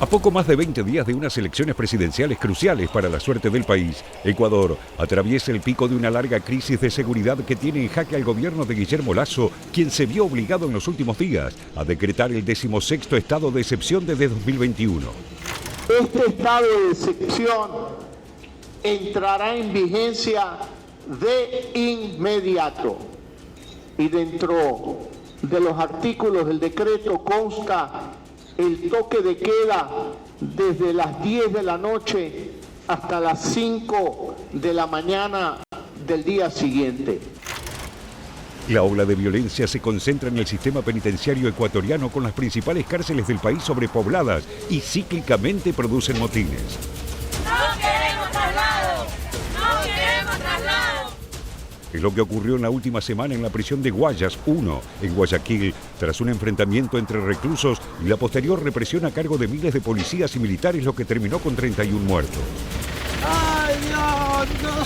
A poco más de 20 días de unas elecciones presidenciales cruciales para la suerte del país, Ecuador atraviesa el pico de una larga crisis de seguridad que tiene en jaque al gobierno de Guillermo Lasso, quien se vio obligado en los últimos días a decretar el 16º estado de excepción desde 2021. Este estado de excepción entrará en vigencia de inmediato y dentro de los artículos del decreto consta el toque de queda desde las 10 de la noche hasta las 5 de la mañana del día siguiente. La ola de violencia se concentra en el sistema penitenciario ecuatoriano, con las principales cárceles del país sobrepobladas y cíclicamente producen motines. ¡No queremos traslado! ¡No queremos traslado! Es lo que ocurrió en la última semana en la prisión de Guayas 1, en Guayaquil, tras un enfrentamiento entre reclusos y la posterior represión a cargo de miles de policías y militares, lo que terminó con 31 muertos. ¡Ay, no, no!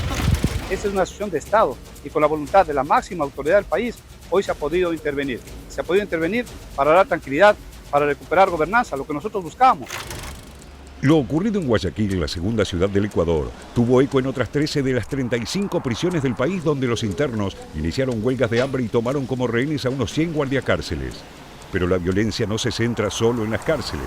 Esa es una acción de Estado y con la voluntad de la máxima autoridad del país, hoy se ha podido intervenir. Se ha podido intervenir para dar tranquilidad, para recuperar gobernanza, lo que nosotros buscábamos. Lo ocurrido en Guayaquil, la segunda ciudad del Ecuador, tuvo eco en otras 13 de las 35 prisiones del país, donde los internos iniciaron huelgas de hambre y tomaron como rehenes a unos 100 guardiacárceles. Pero la violencia no se centra solo en las cárceles.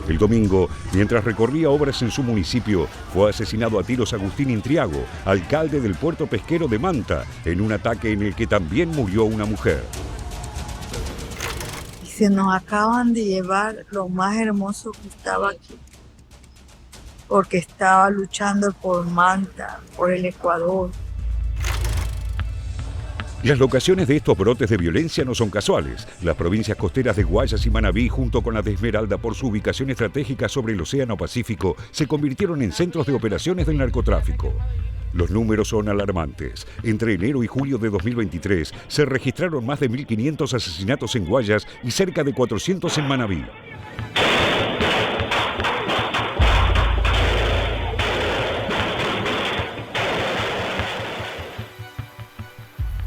El domingo, mientras recorría obras en su municipio, fue asesinado a tiros Agustín Intriago, alcalde del puerto pesquero de Manta, en un ataque en el que también murió una mujer. Se nos acaban de llevar lo más hermoso que estaba aquí, porque estaba luchando por Manta, por el Ecuador. Las locaciones de estos brotes de violencia no son casuales. Las provincias costeras de Guayas y Manabí, junto con la de Esmeralda por su ubicación estratégica sobre el Océano Pacífico, se convirtieron en centros de operaciones del narcotráfico. Los números son alarmantes. Entre enero y julio de 2023 se registraron más de 1.500 asesinatos en Guayas y cerca de 400 en Manabí.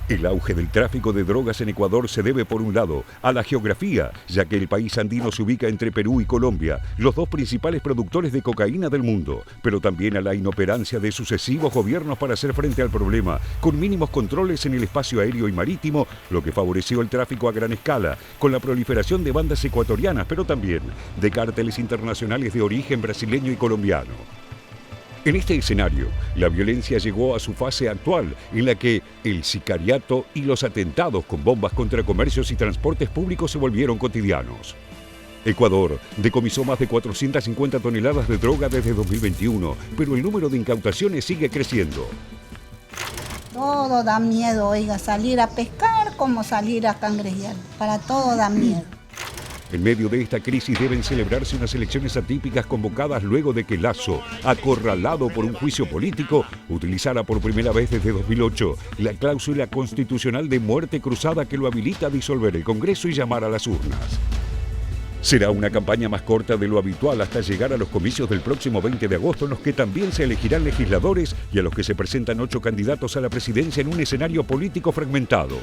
El auge del tráfico de drogas en Ecuador se debe, por un lado, a la geografía, ya que el país andino se ubica entre Perú y Colombia, los dos principales productores de cocaína del mundo, pero también a la inoperancia de sucesivos gobiernos para hacer frente al problema, con mínimos controles en el espacio aéreo y marítimo, lo que favoreció el tráfico a gran escala, con la proliferación de bandas ecuatorianas, pero también de cárteles internacionales de origen brasileño y colombiano. En este escenario, la violencia llegó a su fase actual, en la que el sicariato y los atentados con bombas contra comercios y transportes públicos se volvieron cotidianos. Ecuador decomisó más de 450 toneladas de droga desde 2021, pero el número de incautaciones sigue creciendo. Todo da miedo, oiga, salir a pescar como salir a cangrejear. Para todo da miedo. En medio de esta crisis deben celebrarse unas elecciones atípicas convocadas luego de que Lasso, acorralado por un juicio político, utilizara por primera vez desde 2008 la cláusula constitucional de muerte cruzada que lo habilita a disolver el Congreso y llamar a las urnas. Será una campaña más corta de lo habitual hasta llegar a los comicios del próximo 20 de agosto, en los que también se elegirán legisladores y a los que se presentan 8 candidatos a la presidencia en un escenario político fragmentado.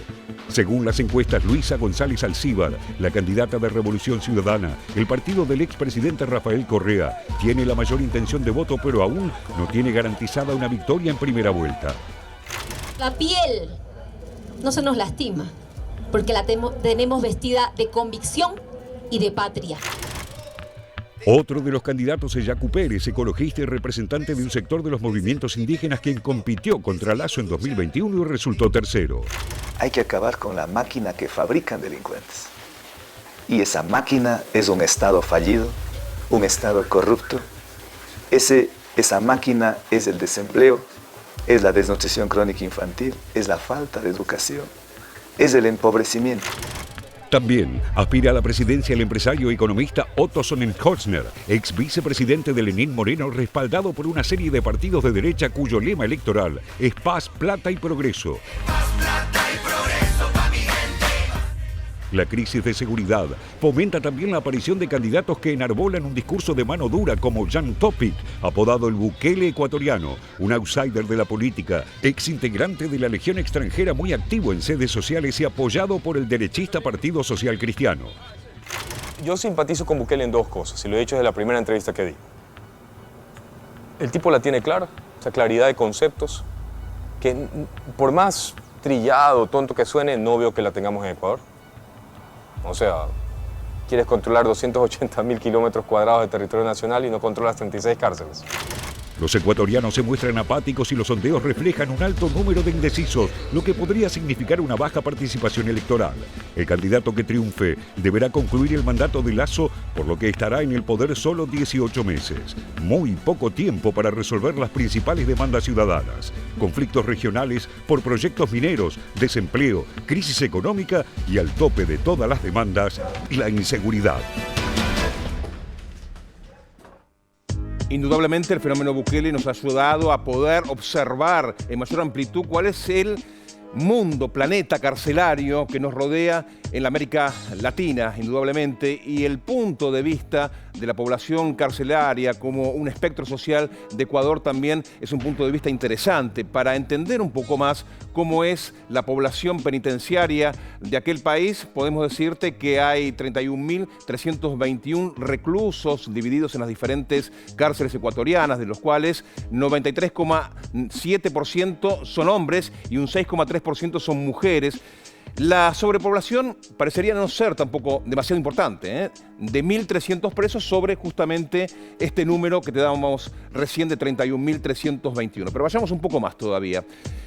Según las encuestas, Luisa González Alcíbar, la candidata de Revolución Ciudadana, el partido del expresidente Rafael Correa, tiene la mayor intención de voto, pero aún no tiene garantizada una victoria en primera vuelta. La piel no se nos lastima, porque la tenemos vestida de convicción y de patria. Otro de los candidatos es Yacu Pérez, ecologista y representante de un sector de los movimientos indígenas, quien compitió contra Lasso en 2021 y resultó tercero. Hay que acabar con la máquina que fabrican delincuentes. Y esa máquina es un Estado fallido, un Estado corrupto. Esa máquina es el desempleo, es la desnutrición crónica infantil, es la falta de educación, es el empobrecimiento. También aspira a la presidencia el empresario y economista Otto Sonnenholzner, ex vicepresidente de Lenín Moreno, respaldado por una serie de partidos de derecha cuyo lema electoral es Paz, Plata y Progreso. Paz, plata y progreso pa' mi gente. La crisis de seguridad fomenta también la aparición de candidatos que enarbolan un discurso de mano dura, como Jan Topic, apodado el Bukele ecuatoriano, un outsider de la política, ex integrante de la Legión extranjera, muy activo en sedes sociales y apoyado por el derechista Partido Social Cristiano. Yo simpatizo con Bukele en dos cosas, y lo he dicho desde la primera entrevista que di. El tipo la tiene clara, esa claridad de conceptos, que por más trillado, tonto que suene, no veo que la tengamos en Ecuador. O sea, quieres controlar 280.000 kilómetros cuadrados de territorio nacional y no controlas 36 cárceles. Los ecuatorianos se muestran apáticos y los sondeos reflejan un alto número de indecisos, lo que podría significar una baja participación electoral. El candidato que triunfe deberá concluir el mandato de Lasso, por lo que estará en el poder solo 18 meses. Muy poco tiempo para resolver las principales demandas ciudadanas. Conflictos regionales por proyectos mineros, desempleo, crisis económica y al tope de todas las demandas, la inseguridad. Indudablemente el fenómeno Bukele nos ha ayudado a poder observar en mayor amplitud cuál es el mundo, planeta carcelario que nos rodea en la América Latina, indudablemente, y el punto de vista de la población carcelaria como un espectro social de Ecuador también es un punto de vista interesante para entender un poco más cómo es la población penitenciaria de aquel país. Podemos decirte que hay 31.321 reclusos divididos en las diferentes cárceles ecuatorianas, de los cuales 93,7% son hombres y un 6,3% son mujeres. La sobrepoblación parecería no ser tampoco demasiado importante, de 1.300 presos sobre justamente este número que te dábamos recién de 31.321. Pero vayamos un poco más todavía.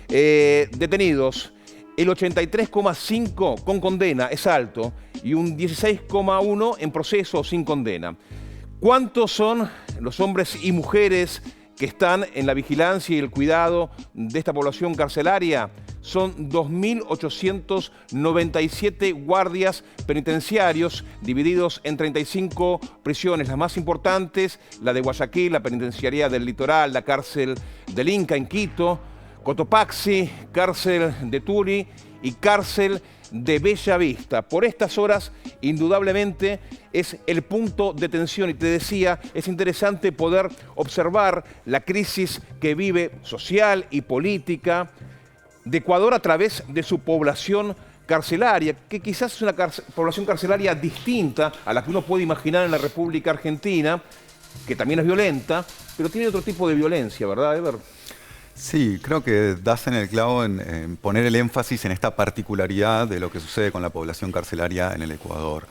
Detenidos, el 83,5 con condena es alto y un 16,1 en proceso sin condena. ¿Cuántos son los hombres y mujeres que están en la vigilancia y el cuidado de esta población carcelaria? Son 2.897 guardias penitenciarios divididos en 35 prisiones, las más importantes, la de Guayaquil, la penitenciaría del Litoral, la cárcel del Inca en Quito, Cotopaxi, cárcel de Turi y cárcel de Bella Vista. Por estas horas, indudablemente, es el punto de tensión y te decía, es interesante poder observar la crisis que vive social y política de Ecuador a través de su población carcelaria, que quizás es una población carcelaria distinta a la que uno puede imaginar en la República Argentina, que también es violenta, pero tiene otro tipo de violencia, ¿verdad, Ever? Sí, creo que das en el clavo en poner el énfasis en esta particularidad de lo que sucede con la población carcelaria en el Ecuador.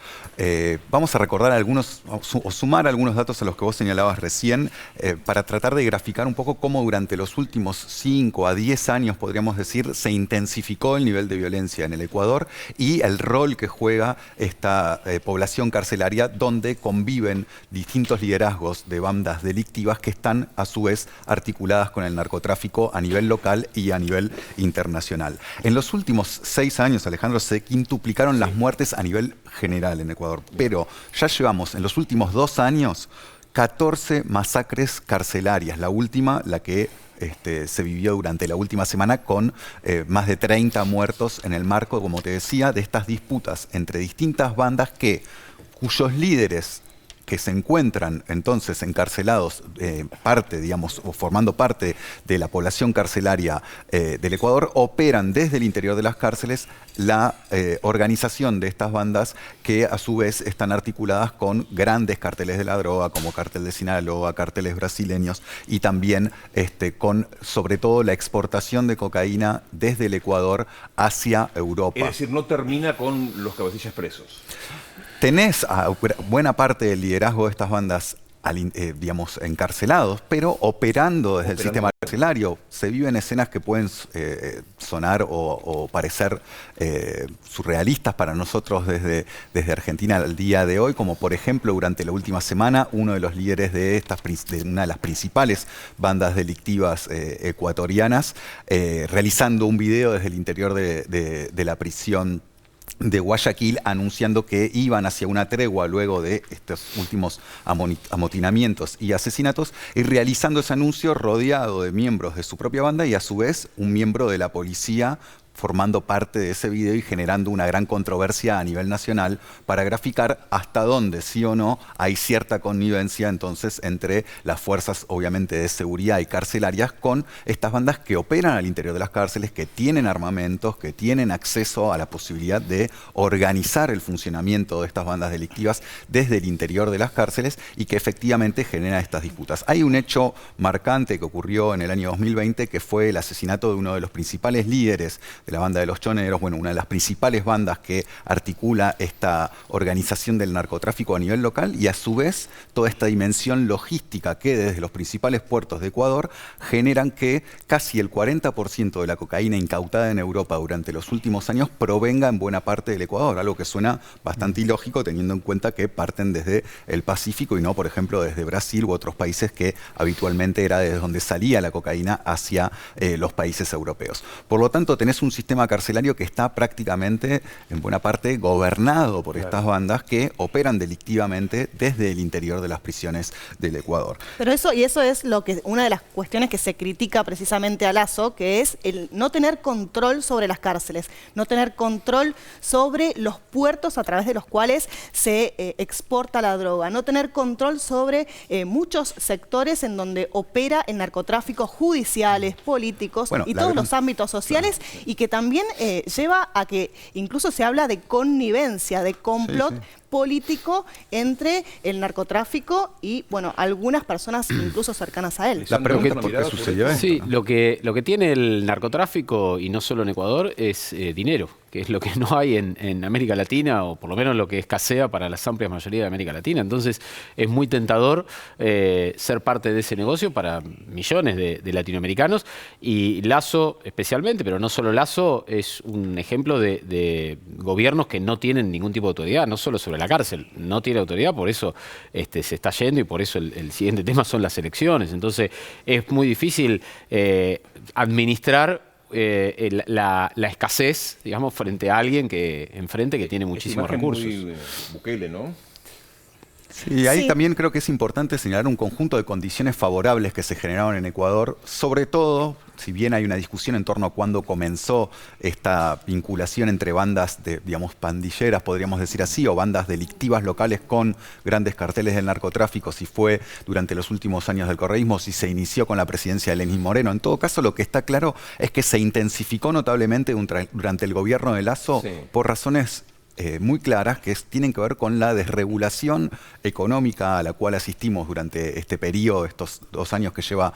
Vamos a recordar algunos, o sumar algunos datos a los que vos señalabas recién, para tratar de graficar un poco cómo durante los últimos 5 a 10 años, podríamos decir, se intensificó el nivel de violencia en el Ecuador y el rol que juega esta población carcelaria, donde conviven distintos liderazgos de bandas delictivas que están a su vez articuladas con el narcotráfico a nivel local y a nivel internacional. En los últimos 6 años, Alejandro, se quintuplicaron las muertes a nivel general en Ecuador, pero ya llevamos en los últimos 2 años 14 masacres carcelarias. La última, la que se vivió durante la última semana, con más de 30 muertos en el marco, como te decía, de estas disputas entre distintas bandas cuyos líderes que se encuentran entonces encarcelados, o formando parte de la población carcelaria del Ecuador, operan desde el interior de las cárceles la organización de estas bandas que a su vez están articuladas con grandes carteles de la droga, como Cartel de Sinaloa, carteles brasileños, y también con, sobre todo, la exportación de cocaína desde el Ecuador hacia Europa. Es decir, no termina con los cabecillas presos. Tenés a buena parte del liderazgo de estas bandas, digamos, encarcelados, pero operando desde el sistema carcelario. Se viven escenas que pueden sonar o parecer surrealistas para nosotros desde Argentina al día de hoy, como por ejemplo durante la última semana uno de los líderes de una de las principales bandas delictivas ecuatorianas, realizando un video desde el interior de la prisión de Guayaquil, anunciando que iban hacia una tregua luego de estos últimos amotinamientos y asesinatos, y realizando ese anuncio rodeado de miembros de su propia banda y a su vez un miembro de la policía formando parte de ese video y generando una gran controversia a nivel nacional para graficar hasta dónde, sí o no, hay cierta connivencia entonces entre las fuerzas, obviamente, de seguridad y carcelarias con estas bandas que operan al interior de las cárceles, que tienen armamentos, que tienen acceso a la posibilidad de organizar el funcionamiento de estas bandas delictivas desde el interior de las cárceles y que efectivamente genera estas disputas. Hay un hecho marcante que ocurrió en el año 2020 que fue el asesinato de uno de los principales líderes de la banda de los Choneros, bueno, una de las principales bandas que articula esta organización del narcotráfico a nivel local y a su vez toda esta dimensión logística que desde los principales puertos de Ecuador generan que casi el 40% de la cocaína incautada en Europa durante los últimos años provenga en buena parte del Ecuador, algo que suena bastante ilógico teniendo en cuenta que parten desde el Pacífico y no, por ejemplo, desde Brasil u otros países que habitualmente era desde donde salía la cocaína hacia los países europeos. Por lo tanto, tenés un sistema carcelario que está prácticamente, en buena parte, gobernado por estas bandas que operan delictivamente desde el interior de las prisiones del Ecuador. Pero eso es una de las cuestiones que se critica precisamente a Lasso, que es el no tener control sobre las cárceles, no tener control sobre los puertos a través de los cuales se exporta la droga, no tener control sobre muchos sectores en donde opera el narcotráfico, judiciales, políticos, bueno, y todos los ámbitos sociales, y que también lleva a que incluso se habla de connivencia, de complot político entre el narcotráfico y, bueno, algunas personas incluso cercanas a él. La pregunta es por qué sucedió esto. Sí, lo que tiene el narcotráfico, y no solo en Ecuador, es dinero, que es lo que no hay en América Latina, o por lo menos lo que escasea para las amplias mayoría de América Latina. Entonces es muy tentador ser parte de ese negocio para millones de latinoamericanos, y Lasso especialmente, pero no solo Lasso, es un ejemplo de gobiernos que no tienen ningún tipo de autoridad, no solo sobre la cárcel, no tiene autoridad, por eso se está yendo, y por eso el siguiente tema son las elecciones. Entonces es muy difícil administrar la escasez, digamos, frente a alguien que tiene muchísimos recursos. Muy Bukele, ¿no? Sí, ahí también creo que es importante señalar un conjunto de condiciones favorables que se generaron en Ecuador, sobre todo, si bien hay una discusión en torno a cuándo comenzó esta vinculación entre bandas de, digamos, pandilleras, podríamos decir así, o bandas delictivas locales con grandes carteles del narcotráfico, si fue durante los últimos años del correísmo, si se inició con la presidencia de Lenín Moreno. En todo caso, lo que está claro es que se intensificó notablemente durante el gobierno de Lasso por razones muy claras que tienen que ver con la desregulación económica a la cual asistimos durante este periodo, estos 2 años que lleva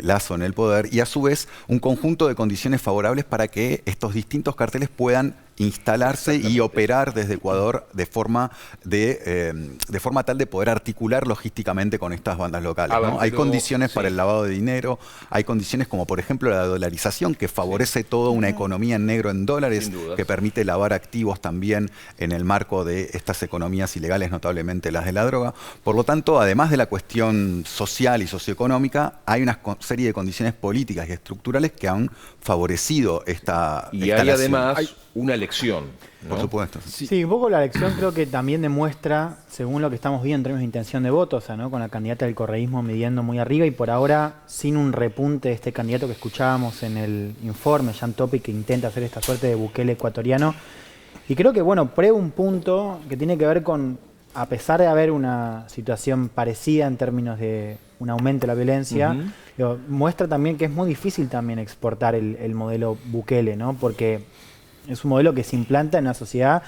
Lasso en el poder, y a su vez un conjunto de condiciones favorables para que estos distintos carteles puedan instalarse y operar desde Ecuador de forma tal de poder articular logísticamente con estas bandas locales, ¿no? Hay condiciones para el lavado de dinero, hay condiciones como por ejemplo la dolarización, que favorece toda una economía en negro en dólares, que permite lavar activos también en el marco de estas economías ilegales, notablemente las de la droga. Por lo tanto, además de la cuestión social y socioeconómica, hay una serie de condiciones políticas y estructurales que han favorecido esta Y hay además una elección, ¿no? Por supuesto. Sí, un poco la elección creo que también demuestra, según lo que estamos viendo en términos de intención de voto, o sea, ¿no? Con la candidata del correísmo midiendo muy arriba, y por ahora sin un repunte de este candidato que escuchábamos en el informe, Jan Topic, que intenta hacer esta suerte de Bukele ecuatoriano. Y creo que, bueno, prueba un punto que tiene que ver con, a pesar de haber una situación parecida en términos de un aumento de la violencia, muestra también que es muy difícil también exportar el modelo Bukele, ¿no? Porque es un modelo que se implanta en una sociedad,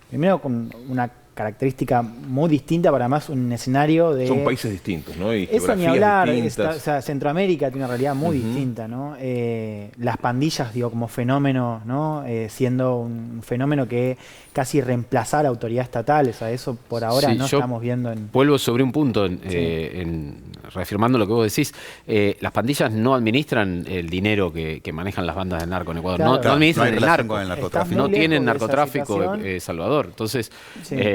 primero con una característica muy distinta, para más un escenario de... Son países distintos, ¿no? Y eso ni hablar, o sea, Centroamérica tiene una realidad muy distinta, ¿no? Las pandillas, digo, como fenómeno, ¿no? Siendo un fenómeno que casi reemplazar a la autoridad estatal, o sea, eso por ahora no estamos viendo en... Vuelvo sobre un punto, reafirmando lo que vos decís, las pandillas no administran el dinero que manejan las bandas de narco en Ecuador, no administran el narcotráfico, no tienen narcotráfico, Salvador, entonces...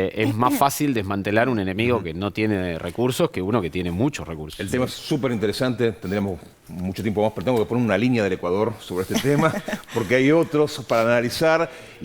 es más fácil desmantelar un enemigo que no tiene recursos que uno que tiene muchos recursos. El tema es súper interesante, tendríamos mucho tiempo más, pero tengo que poner una línea del Ecuador sobre este tema, porque hay otros para analizar.